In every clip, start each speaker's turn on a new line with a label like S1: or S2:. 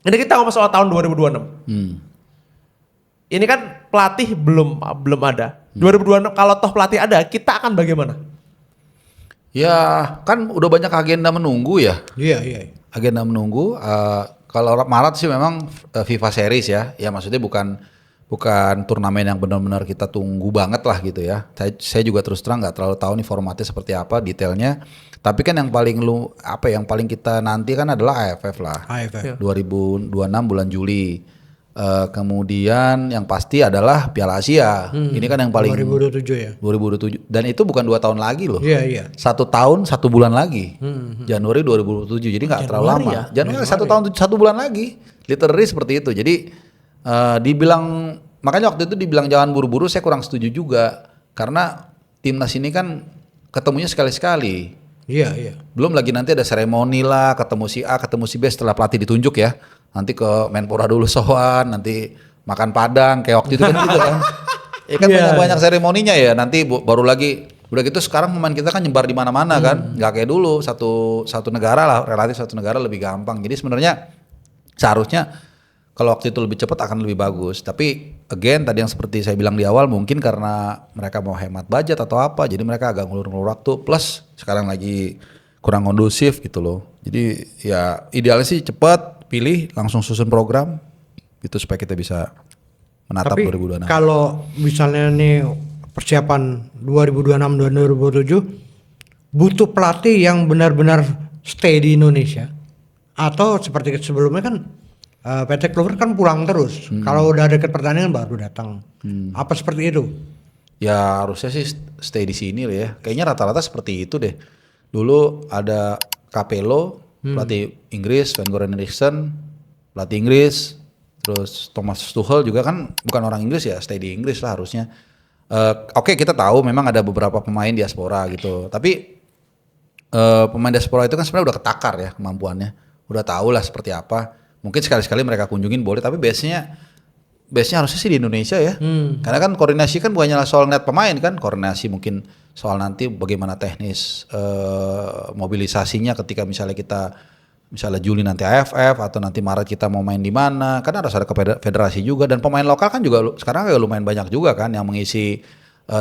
S1: Ini kita ngomong soal tahun 2026. Ini kan pelatih belum ada. 2026 kalau toh pelatih ada, kita akan bagaimana?
S2: Ya kan udah banyak agenda menunggu ya.
S3: Iya.
S2: Agenda menunggu. Kalau Maret sih memang FIFA Series ya. Ya maksudnya bukan turnamen yang benar-benar kita tunggu banget lah gitu ya. Saya juga terus terang nggak terlalu tahu nih formatnya seperti apa detailnya. Tapi kan yang paling kita nanti kan adalah AFF lah.
S3: AFF.
S2: 2026 bulan Juli. Kemudian yang pasti adalah Piala Asia. Ini kan yang paling
S3: 2027 ya.
S2: 2027 dan itu bukan 2 tahun lagi loh.
S3: Iya.
S2: 1 tahun 1 bulan lagi. Januari 2027. Jadi nggak terlalu lama.
S1: Ya?
S2: Januari 1 tahun 1 bulan lagi. Literally seperti itu. Jadi dibilang makanya waktu itu dibilang jangan buru-buru, saya kurang setuju juga karena timnas ini kan ketemunya sekali-sekali.
S3: Iya.
S2: Belum lagi nanti ada seremoni lah, ketemu si A, ketemu si B setelah pelatih ditunjuk ya. Nanti ke Menpora dulu sowan, nanti makan Padang kayak waktu itu kan gitu kan. Ya kan banyak seremoninya ya. Nanti baru lagi udah gitu sekarang pemain kita kan nyebar di mana-mana kan. Nggak kayak dulu satu negara lah, relatif satu negara lebih gampang. Jadi sebenarnya seharusnya kalau waktu itu lebih cepat akan lebih bagus. Tapi again tadi yang seperti saya bilang di awal mungkin karena mereka mau hemat budget atau apa, jadi mereka agak ngulur-ngulur waktu. Plus sekarang lagi kurang kondusif gitu loh. Jadi ya idealnya sih cepat pilih langsung susun program itu supaya kita bisa menatap 2026.
S3: Tapi kalau misalnya nih persiapan 2026 dan 2027 butuh pelatih yang benar-benar stay di Indonesia atau seperti sebelumnya kan PT Clover kan pulang terus. Kalau udah deket pertandingan baru datang. Apa seperti itu?
S2: Ya harusnya sih stay di sini lah ya. Kayaknya rata-rata seperti itu deh. Dulu ada Capello, pelatih Inggris, Sven Goran Eriksson, pelatih Inggris, terus Thomas Tuchel juga kan bukan orang Inggris ya, stay di Inggris lah harusnya. Oke, kita tahu memang ada beberapa pemain diaspora gitu. Tapi pemain diaspora itu kan sebenarnya udah ketakar ya kemampuannya. Udah tahu lah seperti apa. Mungkin sekali-sekali mereka kunjungin boleh, tapi base-nya harusnya sih di Indonesia ya. Karena kan koordinasi kan bukannya soal net pemain kan, koordinasi mungkin soal nanti bagaimana teknis mobilisasinya ketika misalnya Juli nanti AFF atau nanti Maret kita mau main di mana, kan harus ada ke federasi juga dan pemain lokal kan juga sekarang agak lumayan banyak juga kan yang mengisi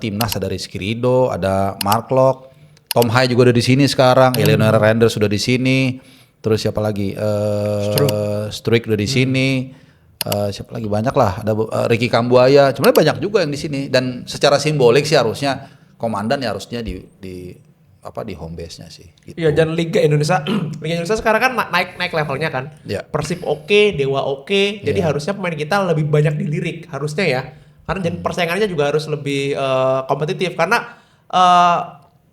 S2: timnas. Ada Rizky Ridho, ada Mark Locke, Tom Hai juga ada di sini sekarang, Eleanor Render sudah di sini. Terus siapa lagi? Struik udah di sini. Siapa lagi banyak lah. Ada Ricky Kambuaya. Sebenarnya banyak juga yang di sini. Dan secara simbolik sih harusnya komandan ya harusnya di home base-nya sih. Gitu.
S1: Iya, dan Liga Indonesia sekarang kan naik levelnya kan.
S2: Ya.
S1: Persib oke, Dewa oke. Jadi harusnya pemain kita lebih banyak dilirik harusnya ya. Karena jadi persaingannya juga harus lebih kompetitif karena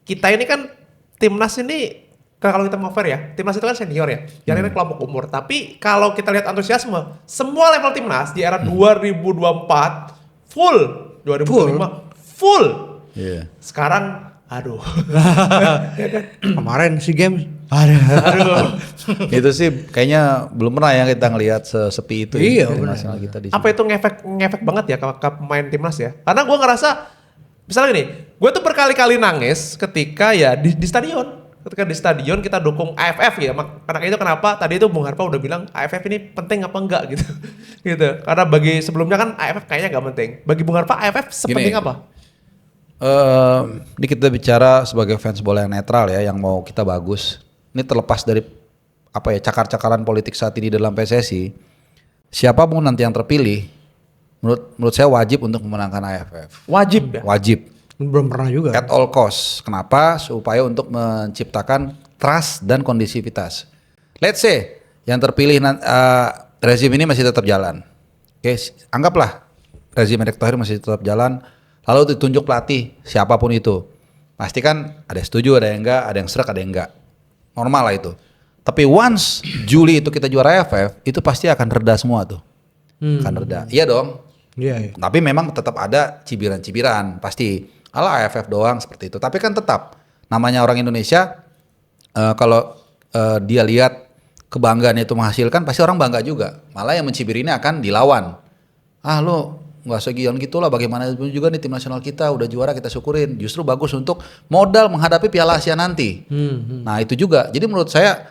S1: kita ini kan timnas ini kalau kita mau fair ya, timnas itu kan senior ya, jangan kelompok umur. Tapi kalau kita lihat antusiasme, semua level timnas di era 2024 full, 2025 full.
S2: Yeah.
S1: Sekarang, aduh.
S3: Kemarin SEA Games aduh.
S2: Itu sih kayaknya belum pernah ya kita ngelihat sesepi itu.
S3: Iya,
S2: ya,
S3: benar.
S2: nasional kita di
S1: Apa itu ngefek banget ya ke pemain timnas ya? Karena gue ngerasa, misalnya gini, gue tuh berkali-kali nangis ketika ya di stadion. Ketika di stadion kita dukung AFF ya, karena itu kenapa tadi itu Bung Harpa udah bilang AFF ini penting apa enggak gitu. Gitu. Karena bagi sebelumnya kan AFF kayaknya nggak penting. Bagi Bung Harpa AFF sepenting apa?
S2: Ini kita bicara sebagai fans bola yang netral ya, yang mau kita bagus. Ini terlepas dari cakar-cakaran politik saat ini dalam PSSI. Siapapun nanti yang terpilih, menurut saya wajib untuk memenangkan AFF.
S1: Wajib ya?
S2: Wajib.
S3: Belum pernah juga.
S2: At all cost. Kenapa? Supaya untuk menciptakan trust dan kondisivitas. Let's say yang terpilih rezim ini masih tetap jalan. Oke, anggaplah rezim Erick Thohir masih tetap jalan. Lalu ditunjuk pelatih siapapun itu. Pasti kan ada yang setuju, ada yang enggak, ada yang serak, ada yang enggak. Normal lah itu. Tapi once Juli itu kita juara AFF, itu pasti akan reda semua tuh. Akan reda. Iya dong.
S3: Iya.
S2: Tapi memang tetap ada cibiran-cibiran pasti. Alah AFF doang seperti itu. Tapi kan tetap namanya orang Indonesia kalau dia lihat kebanggaan itu menghasilkan pasti orang bangga juga. Malah yang mencibir ini akan dilawan. Ah lo nggak segian gitulah, bagaimana juga nih tim nasional kita udah juara kita syukurin. Justru bagus untuk modal menghadapi Piala Asia nanti. Nah itu juga. Jadi menurut saya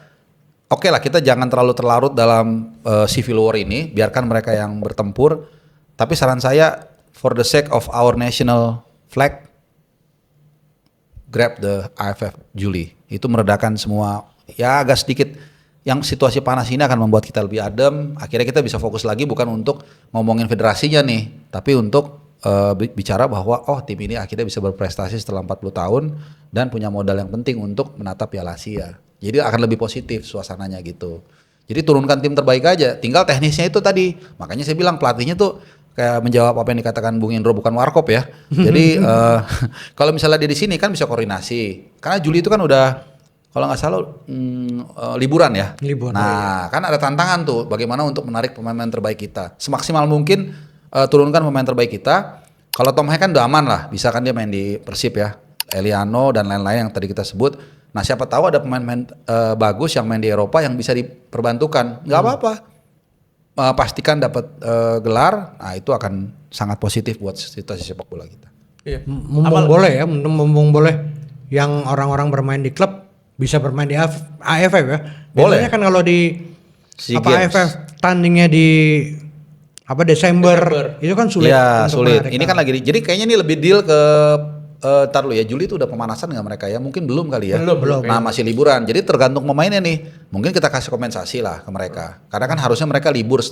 S2: oke lah kita jangan terlalu terlarut dalam civil war ini, biarkan mereka yang bertempur. Tapi saran saya, for the sake of our national flag, grab the AFF Juli. Itu meredakan semua, ya agak sedikit, yang situasi panas ini akan membuat kita lebih adem. Akhirnya kita bisa fokus lagi bukan untuk ngomongin federasinya nih, tapi untuk bicara bahwa tim ini akhirnya bisa berprestasi setelah 40 tahun dan punya modal yang penting untuk menatap Piala Asia. Jadi akan lebih positif suasananya gitu. Jadi turunkan tim terbaik aja, tinggal teknisnya itu tadi. Makanya saya bilang pelatihnya tuh kayak menjawab apa yang dikatakan Bung Indro, bukan warkop ya. Jadi kalau misalnya dia di sini kan bisa koordinasi. Karena Juli itu kan udah kalau nggak salah liburan ya.
S3: Liburan.
S2: Nah, kan ada tantangan tuh bagaimana untuk menarik pemain-pemain terbaik kita. Semaksimal mungkin turunkan pemain terbaik kita. Kalau Tom Hack kan udah aman lah, bisa kan dia main di Persib ya. Eliano dan lain-lain yang tadi kita sebut. Nah, siapa tahu ada pemain-pemain bagus yang main di Eropa yang bisa diperbantukan. Nggak apa-apa. Pastikan dapat gelar. Nah, itu akan sangat positif buat situasi sepak bola kita.
S1: Iya.
S3: Mumpung boleh yang orang-orang bermain di klub bisa bermain di AFF ya.
S2: Boleh.
S3: Biasanya kan kalau di
S2: SEA Games.
S3: AFF tandingnya di Desember itu kan sulit.
S2: Iya,
S3: untuk
S2: sulit.
S3: menarik.
S2: Ini kan lagi jadi kayaknya ini lebih deal ke tar dulu ya, Juli itu udah pemanasan nggak mereka ya? Mungkin belum kali ya.
S1: Belum.
S2: Nah, masih liburan. Jadi tergantung pemainnya nih. Mungkin kita kasih kompensasi lah ke mereka. Karena kan harusnya mereka libur.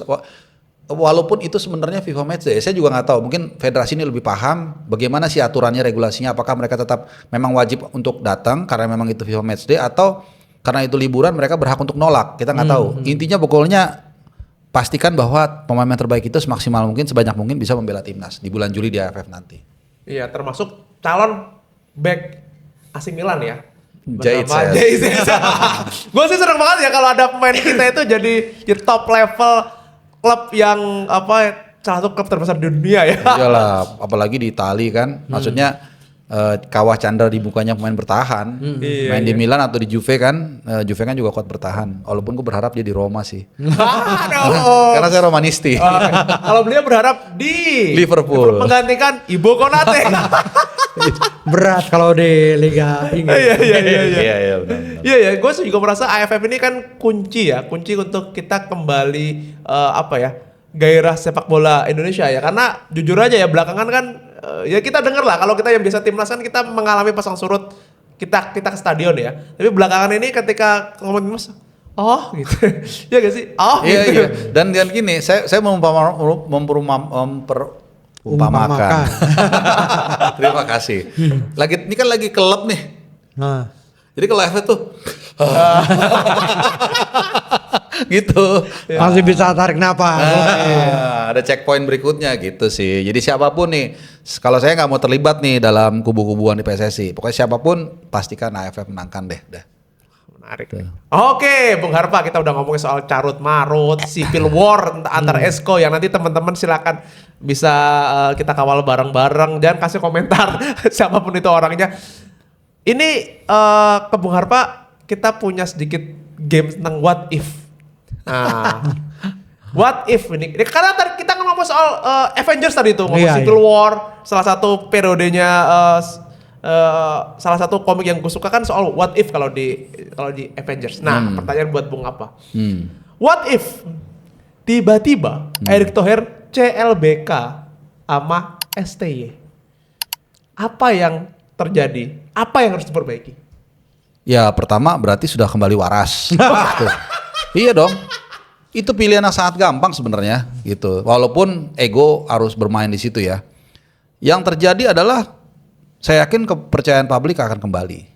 S2: Walaupun itu sebenarnya FIFA Matchday, saya juga nggak tahu. Mungkin federasi ini lebih paham bagaimana sih aturannya, regulasinya. Apakah mereka tetap memang wajib untuk datang karena memang itu FIFA Matchday, atau karena itu liburan mereka berhak untuk nolak? Kita nggak tahu. Intinya pokoknya pastikan bahwa pemain terbaik itu semaksimal mungkin, sebanyak mungkin bisa membela timnas di bulan Juli di AFF nanti.
S1: Iya, termasuk calon back AC Milan ya.
S2: Jaitses.
S1: Gue sih seneng banget ya kalau ada pemain kita itu jadi top level klub yang salah satu klub terbesar di dunia ya.
S2: Iyalah, apalagi di Itali kan. Maksudnya kawah Chandra di mukanya pemain bertahan. Main di Milan atau di Juve kan. Juve kan juga kuat bertahan. Walaupun gue berharap dia di Roma sih. Karena saya Romanisti.
S1: Kalau beliau berharap di
S2: Liverpool.
S1: menggantikan Ibo Konate.
S3: Berat kalau di Liga Inggris.
S2: Iya, benar.
S1: Iya, gue juga merasa AFF ini kan kunci untuk kita kembali gairah sepak bola Indonesia ya. Karena jujur aja ya belakangan kan ya kita denger lah kalau kita yang biasa timnas kan kita mengalami pasang surut kita ke stadion ya. Tapi belakangan ini ketika ngomong timnas, gitu. Iya gak sih?
S2: Iya,
S1: gitu.
S2: iya. Dan gini, saya mau umpamakan. Terima kasih. Ini kan lagi kelab nih.
S3: Nah,
S2: Jadi kalau AFF tuh gitu.
S3: masih bisa tarik napas.
S2: Ada checkpoint berikutnya gitu sih. Jadi siapapun nih, kalau saya nggak mau terlibat nih dalam kubu-kubuan di PSSI. Pokoknya siapapun pastikan AFF menangkan deh.
S1: Menarik. Oke, Bung Harpa, kita udah ngomongin soal carut marut, civil war antar ESCO yang nanti teman-teman silakan bisa kita kawal bareng-bareng. Jangan kasih komentar siapapun itu orangnya. Ini ke Bung Harpa kita punya sedikit game tentang what if. Nah, what if ini? Karena tadi kita ngomong soal Avengers tadi tuh, ngomong Civil War, salah satu periodenya salah satu komik yang gue suka kan soal what if kalau di Avengers. Nah, pertanyaan buat Bung apa? What if tiba-tiba Erick Thohir CLBK sama STY? Apa yang terjadi? Apa yang harus diperbaiki?
S2: Ya pertama berarti sudah kembali waras. Tuh. Iya dong. Itu pilihan yang sangat gampang sebenarnya gitu. Walaupun ego harus bermain di situ ya. Yang terjadi adalah saya yakin kepercayaan publik akan kembali.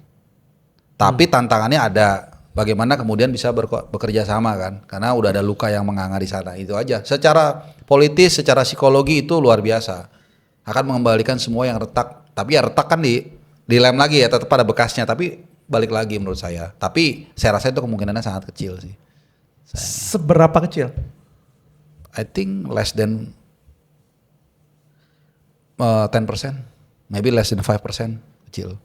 S2: Tapi tantangannya ada. Bagaimana kemudian bisa bekerja sama kan? Karena udah ada luka yang menganga di sana, itu aja. Secara politis, secara psikologi itu luar biasa. Akan mengembalikan semua yang retak. Tapi ya retak kan dilem lagi ya, tetap ada bekasnya. Tapi balik lagi menurut saya. Tapi saya rasa itu kemungkinannya sangat kecil sih.
S1: Seberapa kecil?
S2: I think less than 10%, maybe less than 5% kecil.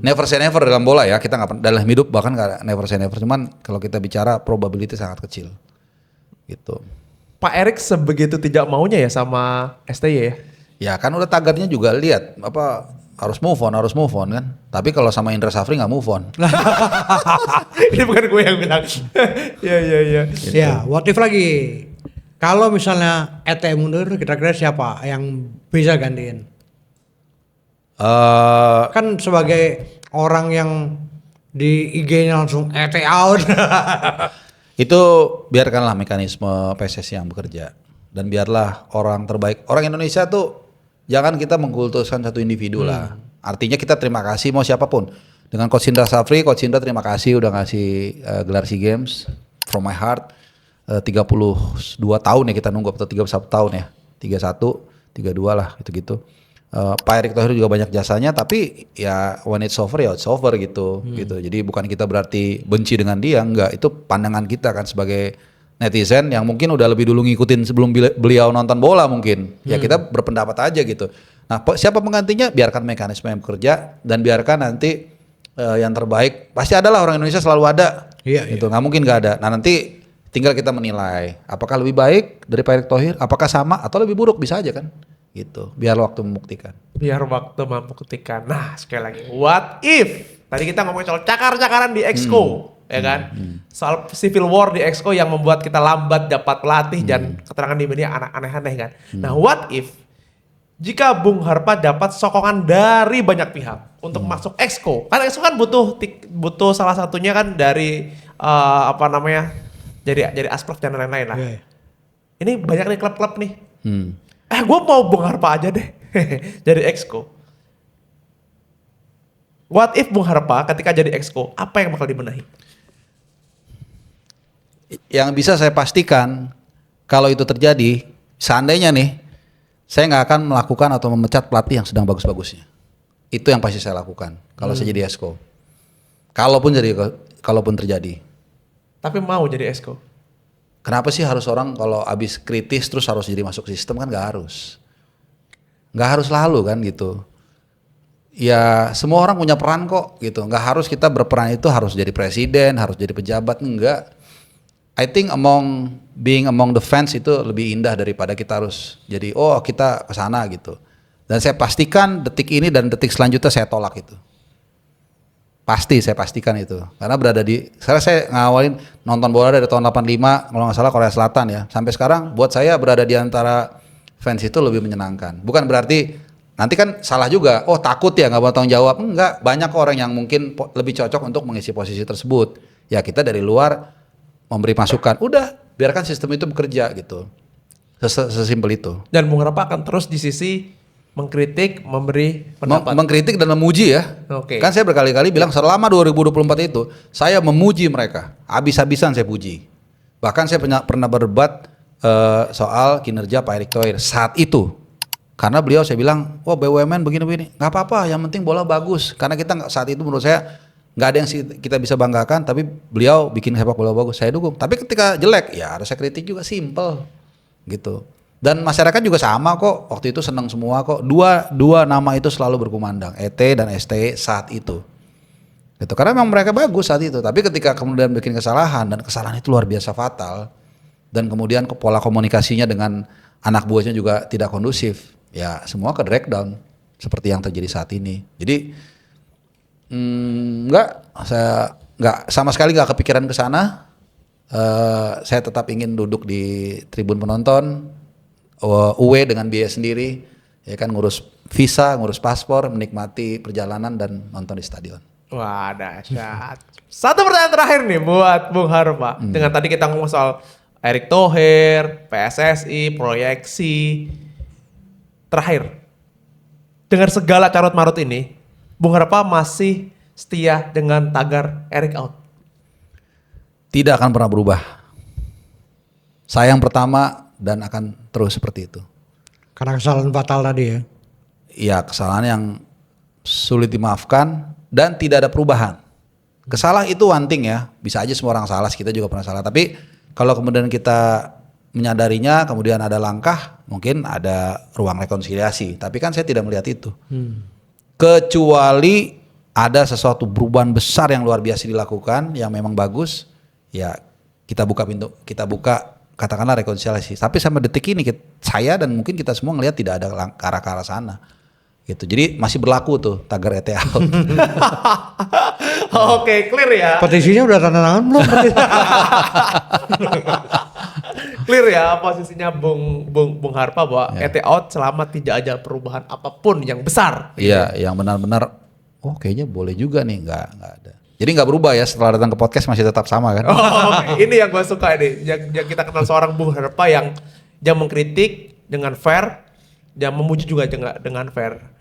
S2: Never say never dalam bola ya, kita nggak dalam hidup bahkan nggak never say never. Cuman kalau kita bicara probability sangat kecil, gitu.
S1: Pak Erick sebegitu tidak maunya ya sama STY ya?
S2: Ya kan udah tagarnya juga lihat apa harus move on kan. Tapi kalau sama Indra Safri nggak move on.
S1: Ini bukan gue yang bilang. Iya.
S3: Ya, what if lagi? Kalau misalnya ET mundur, kira-kira siapa yang bisa gantiin? Kan sebagai orang yang di IG-nya langsung ET out.
S2: Itu biarkanlah mekanisme PSSI yang bekerja. Dan biarlah orang terbaik. Orang Indonesia tuh jangan kita mengkultuskan satu individu lah. Artinya kita terima kasih mau siapapun. Dengan Coach Indra Safri, Coach Indra terima kasih udah ngasih gelar SEA Games from my heart. 32 tahun ya kita nunggu, atau 31 tahun ya. 31, 32 lah gitu-gitu. Pak Erick Thohir juga banyak jasanya, tapi ya when it's over ya it's over gitu. Jadi bukan kita berarti benci dengan dia, enggak. Itu pandangan kita kan sebagai netizen yang mungkin udah lebih dulu ngikutin sebelum beliau nonton bola mungkin. Ya kita berpendapat aja gitu. Nah siapa penggantinya? Biarkan mekanisme yang bekerja dan biarkan nanti yang terbaik. Pasti adalah orang Indonesia selalu ada.
S3: Iya,
S2: gitu. Nggak mungkin nggak ada. Nah nanti tinggal kita menilai apakah lebih baik dari Pak Erick Thohir, apakah sama atau lebih buruk, bisa aja kan. Gitu. Biar waktu membuktikan.
S1: Biar waktu membuktikan. Nah sekali lagi, what if? Tadi kita ngomongin soal cakar-cakaran di Exco. Ya kan, soal civil war di Exco yang membuat kita lambat dapat pelatih dan keterangan di media aneh-aneh kan. Nah, what if jika Bung Harpa dapat sokongan dari banyak pihak untuk masuk Exco? Karena Exco kan butuh salah satunya kan dari jadi asprof dan lain-lain lah.
S3: Iya.
S1: Ini banyak nih klub-klub nih. Gue mau Bung Harpa aja deh jadi Exco. What if Bung Harpa ketika jadi Exco, apa yang bakal dibenahi?
S2: Yang bisa saya pastikan kalau itu terjadi, seandainya nih, saya nggak akan melakukan atau memecat pelatih yang sedang bagus-bagusnya. Itu yang pasti saya lakukan kalau saya jadi Exco. Kalaupun terjadi.
S1: Tapi mau jadi Exco?
S2: Kenapa sih harus orang kalau habis kritis terus harus jadi masuk sistem? Kan nggak harus. Nggak harus selalu kan gitu. Ya semua orang punya peran kok gitu. Nggak harus kita berperan itu harus jadi presiden, harus jadi pejabat, enggak. I think being among the fans itu lebih indah daripada kita harus jadi kita kesana gitu. Dan saya pastikan detik ini dan detik selanjutnya saya tolak itu. Pasti saya pastikan itu. Karena sekarang saya ngawalin nonton bola dari tahun 85 kalau nggak salah Korea Selatan ya. Sampai sekarang buat saya berada di antara fans itu lebih menyenangkan. Bukan berarti nanti kan salah juga. Takut ya nggak mau tanggung jawab. Enggak, banyak orang yang mungkin lebih cocok untuk mengisi posisi tersebut. Ya kita dari luar memberi masukan, udah biarkan sistem itu bekerja gitu, sesimpel itu.
S1: Dan Bung Harpa akan terus di sisi mengkritik, memberi pendapat.
S2: Mengkritik dan memuji ya.
S1: Oke.
S2: Kan saya berkali-kali bilang selama 2024 itu saya memuji mereka, habis-habisan saya puji. Bahkan saya pernah berdebat soal kinerja Pak Erick Thohir saat itu. Karena beliau saya bilang, BUMN begini-begini, nggak apa-apa, yang penting bola bagus. Karena kita saat itu menurut saya nggak ada yang kita bisa banggakan, tapi beliau bikin sepak bola bagus, saya dukung. Tapi ketika jelek, ya harus saya kritik juga, simple gitu. Dan masyarakat juga sama kok, waktu itu senang semua kok. Dua nama itu selalu berkumandang, ET dan ST saat itu. Gitu. Karena memang mereka bagus saat itu. Tapi ketika kemudian bikin kesalahan, dan kesalahan itu luar biasa fatal, dan kemudian pola komunikasinya dengan anak buahnya juga tidak kondusif, ya semua ke drag down seperti yang terjadi saat ini. Jadi saya sama sekali nggak kepikiran ke sana. Saya tetap ingin duduk di tribun penonton, away dengan biaya sendiri, ya kan, ngurus visa, ngurus paspor, menikmati perjalanan dan nonton di stadion.
S1: Wah, dahsyat. Satu pertanyaan terakhir nih buat Bung Harpa. Dengan tadi kita ngomong soal Erick Thohir, PSSI, proyeksi. Terakhir, dengan segala carut marut ini, Bung Harpa masih setia dengan tagar Erick out?
S2: Tidak akan pernah berubah. Saya yang pertama dan akan terus seperti itu.
S3: Karena kesalahan fatal tadi ya.
S2: Iya, kesalahan yang sulit dimaafkan dan tidak ada perubahan. Kesalahan itu one thing ya, bisa aja semua orang salah, kita juga pernah salah. Tapi kalau kemudian kita menyadarinya, kemudian ada langkah, mungkin ada ruang rekonsiliasi. Tapi kan saya tidak melihat itu. Kecuali ada sesuatu perubahan besar yang luar biasa dilakukan, yang memang bagus, ya kita buka pintu, kita buka katakanlah rekonsiliasi. Tapi sampai detik ini saya dan mungkin kita semua ngelihat tidak ada arah ke arah sana. Gitu. Jadi masih berlaku tuh tagar ET out.
S1: Oke, clear ya.
S3: Petisinya udah tanda tangan belum?
S1: Clear ya posisinya Bung Harpa bahwa ET out selama tidak ada perubahan apapun yang besar.
S2: Iya, yang benar-benar kayaknya boleh juga nih, nggak ada. Jadi nggak berubah ya setelah datang ke podcast masih tetap sama kan?
S1: Ini yang gue suka nih. Yang kita kenal seorang Bung Harpa yang mengkritik dengan fair, yang memuji juga dengan fair.